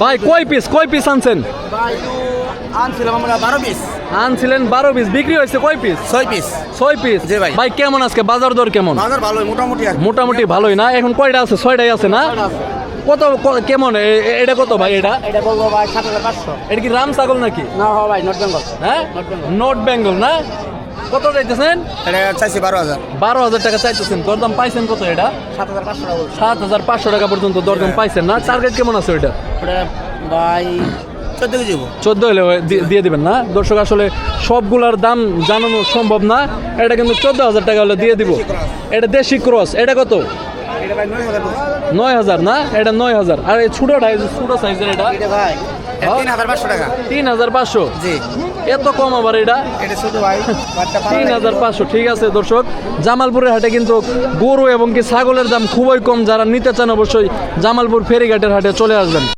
ভাই কয় পিস আনছেন? ভাই আনছিলাম আমরা 12 পিস। আনছিলেন 12 পিস, বিক্রি হয়েছে কয় পিস? 6 পিস। 6 পিস। জি ভাই। ভাই কেমন আজকে বাজার দর কেমন? বাজার ভালোই মোটামুটি আর কি। মোটামুটি ভালোই না? এখন কয়টা আছে? 6টাই আছে না? কত কেমন এটা কত ভাই? এটা এটা বলবো ভাই 7500। এটা কি রাম ছাগল নাকি? না ভাই নট বেঙ্গল। হ্যাঁ নট বেঙ্গল না? কত চাইতেছেন? এটা চাইছি 12000। 12,000 টাকা চাইতেছেন। দরদাম পাইছেন কত? এটা 7500 টাকা বলছি। 7,500 টাকা পর্যন্ত দরদাম পাইছেন না? টার্গেট কেমন আছে ওইটা? ওটা ভাই 14 কেজি হবো। 14 হলে দিয়ে দিবেন না? দর্শক আসলে সবগুলার দাম জানানো সম্ভব না, এটা কিন্তু 14,000 টাকা হলে দিয়ে দিব। এটা দেশি ক্রস, এটা কত? এটা ভাই 9000 বলছি। 9,000 না? এটা 9,000। আর এই ছোটটা ছোট সাইজের এটা এটা ভাই 3500 টাকা। 3,500। জি। এত কম আবার এটা? এটা ছোট ভাই বাচ্চা 3,500। ঠিক আছে দর্শক, জামালপুরের হাটে কিন্তু গরু এবং কি ছাগলের দাম খুবই কম। যারা নিতে চান অবশ্যই জামালপুর ফেরিঘাটের হাটে চলে আসবেন।